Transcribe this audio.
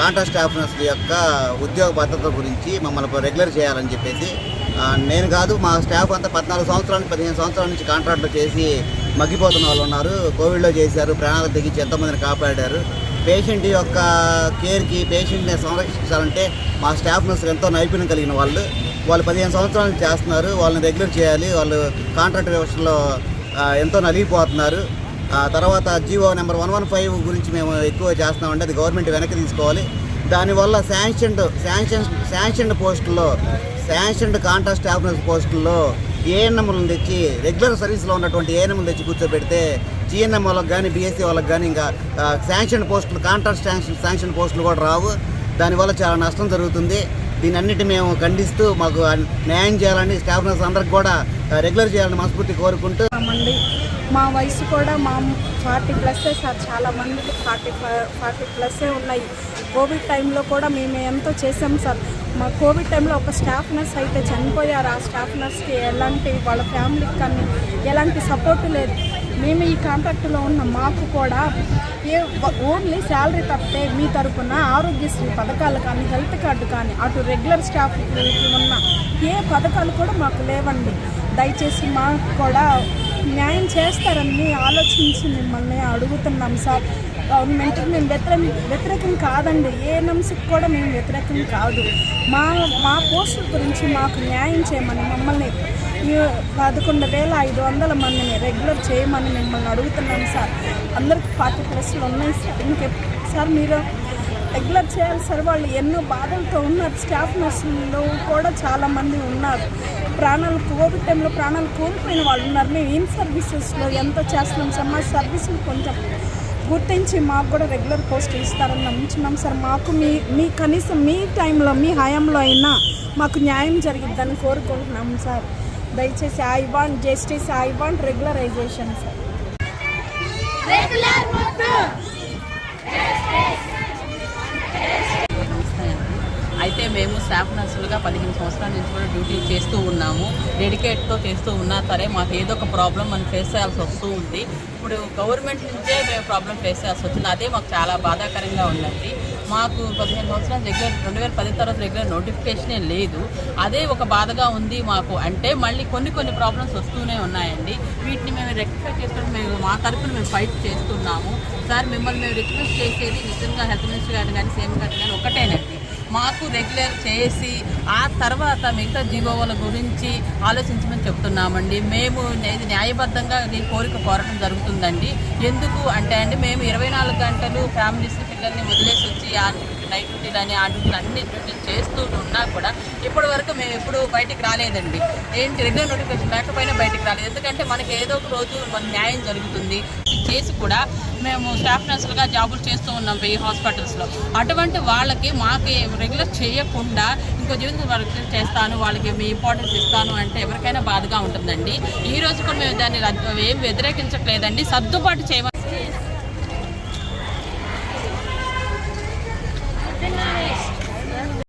Contract staff నర్సుల యొక్క ఉద్యోగ భద్రత గురించి మమ్మల్ని రెగ్యులర్ చేయాలని చెప్పేసి నేను కాదు, మా స్టాఫ్ అంతా 14 సంవత్సరాల నుంచి 15 సంవత్సరాల నుంచి కాంట్రాక్ట్లో చేసి మగ్గిపోతున్న వాళ్ళు ఉన్నారు. కోవిడ్లో చేశారు, ప్రాణాలు తెగించి ఎంతోమందిని కాపాడారు. పేషెంట్ యొక్క కేర్కి, పేషెంట్ని సంరక్షించాలంటే మా స్టాఫ్ నర్సులు ఎంతో నైపుణ్యం కలిగిన వాళ్ళు 15 సంవత్సరాల నుంచి చేస్తున్నారు. వాళ్ళని రెగ్యులర్ చేయాలి. వాళ్ళు కాంట్రాక్ట్ వ్యవస్థలో ఎంతో నలిగిపోతున్నారు. తర్వాత జీవో నెంబర్ 115 గురించి మేము ఎక్కువ చేస్తున్నామంటే అది గవర్నమెంట్ వెనక్కి తీసుకోవాలి. దానివల్ల శాంక్షన్డ్ పోస్టుల్లో, శాంక్షన్డ్ కాంట్రాక్ట్ స్టాఫ్ నర్స్ పోస్టుల్లో ఏఎన్ఎంలను తెచ్చి రెగ్యులర్ సర్వీస్లో ఉన్నటువంటి ఏఎన్ఎంలు తెచ్చి కూర్చోబెడితే జిఎన్ఎం వాళ్ళకి కానీ, బీఎస్సీ వాళ్ళకి కానీ ఇంకా శాంక్షన్ పోస్టులు, కాంట్రాక్ట్ శాంక్షన్ పోస్టులు కూడా రావు. దానివల్ల చాలా నష్టం జరుగుతుంది. దీనన్నిటి మేము ఖండిస్తూ మాకు న్యాయం చేయాలని స్టాఫ్ నర్స్ అందరికి కూడా రెగ్యులర్ చేయాలని మనస్ఫూర్తి కోరుకుంటూ, మా వయసు కూడా మా 40+ సార్, చాలామందికి 40+ ఉన్నాయి. కోవిడ్ టైంలో కూడా మేము ఎంతో చేసాం సార్. మా కోవిడ్ టైంలో ఒక స్టాఫ్ నర్స్ అయితే చనిపోయారు. ఆ స్టాఫ్ నర్స్కి ఎలాంటి, వాళ్ళ ఫ్యామిలీకి కానీ ఎలాంటి సపోర్ట్ లేదు. మేము ఈ కాంట్రాక్ట్లో ఉన్న మాకు కూడా ఓన్లీ శాలరీ తప్పితే మీ తరపున ఆరోగ్యశ్రీ పథకాలు కానీ, హెల్త్ కార్డు కానీ, అటు రెగ్యులర్ స్టాఫ్కి ఉన్న ఏ పథకాలు కూడా మాకు లేవండి. దయచేసి మాకు కూడా న్యాయం చేస్తారని ఆలోచించి మిమ్మల్ని అడుగుతున్నాం సార్. గవర్నమెంట్కి మేము వ్యతిరేకం కాదండి, ఏఎన్ఎంస్కి కూడా మేము వ్యతిరేకం కాదు. మా పోస్టుల గురించి మాకు న్యాయం చేయమని మమ్మల్ని 11,500 మందిని రెగ్యులర్ చేయమని మిమ్మల్ని అడుగుతున్నాం సార్. అందరికి 40+ ఉన్నాయి సార్. సార్ మీరు రెగ్యులర్ చేయాలి సార్. వాళ్ళు ఎన్నో బాధలతో ఉన్నారు. స్టాఫ్ నర్సులు కూడా చాలామంది ఉన్నారు. కోవిడ్ టైంలో ప్రాణాలు కోల్పోయిన వాళ్ళు ఉన్నారు. మేము ఇన్ సర్వీసెస్లో ఎంతో చేస్తున్నాం సార్. మా సర్వీసులు కొంచెం గుర్తించి మాకు కూడా రెగ్యులర్ పోస్ట్ ఇస్తారని నమ్ముతున్నాం సార్. మాకు మీ కనీసం మీ టైంలో, మీ హయాంలో అయినా మాకు న్యాయం జరిగిద్దని కోరుకుంటున్నాం సార్. దయచేసి I want justice, I want regularization sir. అయితే మేము స్టాఫ్ నర్సులుగా 15 సంవత్సరాల నుంచి కూడా డ్యూటీ చేస్తూ ఉన్నాము. డెడికేట్తో చేస్తూ ఉన్నా సరే మాకు ఏదో ఒక ప్రాబ్లం మనం ఫేస్ చేయాల్సి వస్తూ ఉంది. ఇప్పుడు గవర్నమెంట్ నుంచే మేము ప్రాబ్లం ఫేస్ చేయాల్సి వచ్చింది. అదే మాకు చాలా బాధాకరంగా ఉందండి. మాకు 15 సంవత్సరాల రెగ్యులర్ 2010 తర్వాత రెగ్యులర్ నోటిఫికేషనే లేదు. అదే ఒక బాధగా ఉంది మాకు. అంటే మళ్ళీ కొన్ని ప్రాబ్లమ్స్ వస్తూనే ఉన్నాయండి. వీటిని మేము రెక్టిఫై చేసుకుని మేము మా తరఫున మేము ఫైట్ చేస్తున్నాము సార్. మిమ్మల్ని మేము రిక్వెస్ట్ చేసేది నిజంగా హెల్త్ మినిస్టర్ గారిని కానీ, సీఎం గారిని కానీ ఒకటేనండి, మాకు రెగ్యులర్ చేసి ఆ తర్వాత మిగతా జీవోల గురించి ఆలోచించమని చెప్తున్నామండి. మేము న్యాయబద్ధంగా ఈ కోరిక కోరడం జరుగుతుందండి. ఎందుకు అంటే అండి, మేము 24 గంటలు ఫ్యామిలీస్ పిల్లల్ని వదిలేసి వచ్చి నైట్ డ్యూటీలని, ఆ డ్యూటీలు అన్ని డ్యూటీలు చేస్తూ ఉన్నా కూడా ఇప్పటి వరకు మేము ఎప్పుడు బయటికి రాలేదండి. రెగ్యులర్ నోటిఫికేషన్ లేకపోయినా బయటికి రాలేదు. ఎందుకంటే మనకి ఏదో ఒక రోజు మన న్యాయం జరుగుతుంది చేసి కూడా మేము స్టాఫ్ నర్సులుగా జాబులు చేస్తూ ఉన్నాం ఈ హాస్పిటల్స్లో. అటువంటి వాళ్ళకి మాకు రెగ్యులర్ చేయకుండా ఇంకో జీవితం వాళ్ళకి చేస్తాను, వాళ్ళకి మీ ఇంపార్టెన్స్ ఇస్తాను అంటే ఎవరికైనా బాధగా ఉంటుందండి. ఈ రోజు కూడా మేము దాన్ని ఏం వ్యతిరేకించట్లేదండి, సర్దుబాటు చేయమని